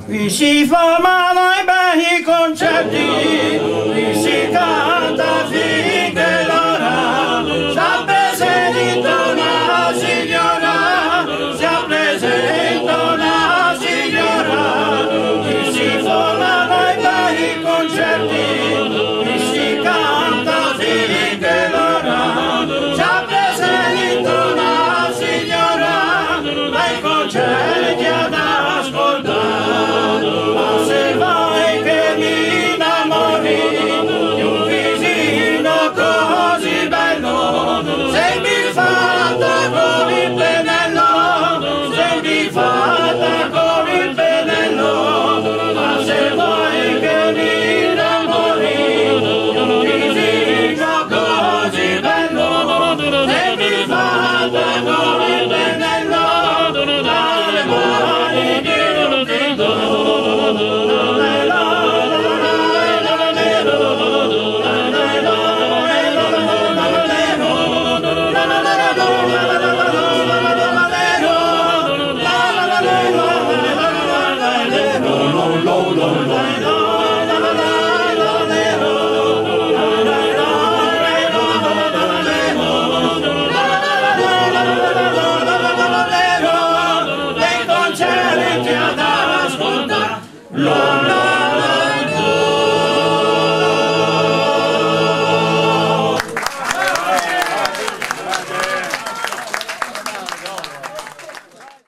Qui si formano i bei concerti, qui si canta finché l'ora, si presenta una signora, si presenta una signora. Qui si formano i bei concerti, qui si canta finché l'ora, si presenta una signora, ai concerti ad ascoltare. Se vai che mi innamori di un visino così bello, sei mi fatta con il pennello, sei mi fatta con il pennello. Ma se vai che mi innamori di un visino così bello, sei mi fatta con il pennello, dalle mani di un titolo. La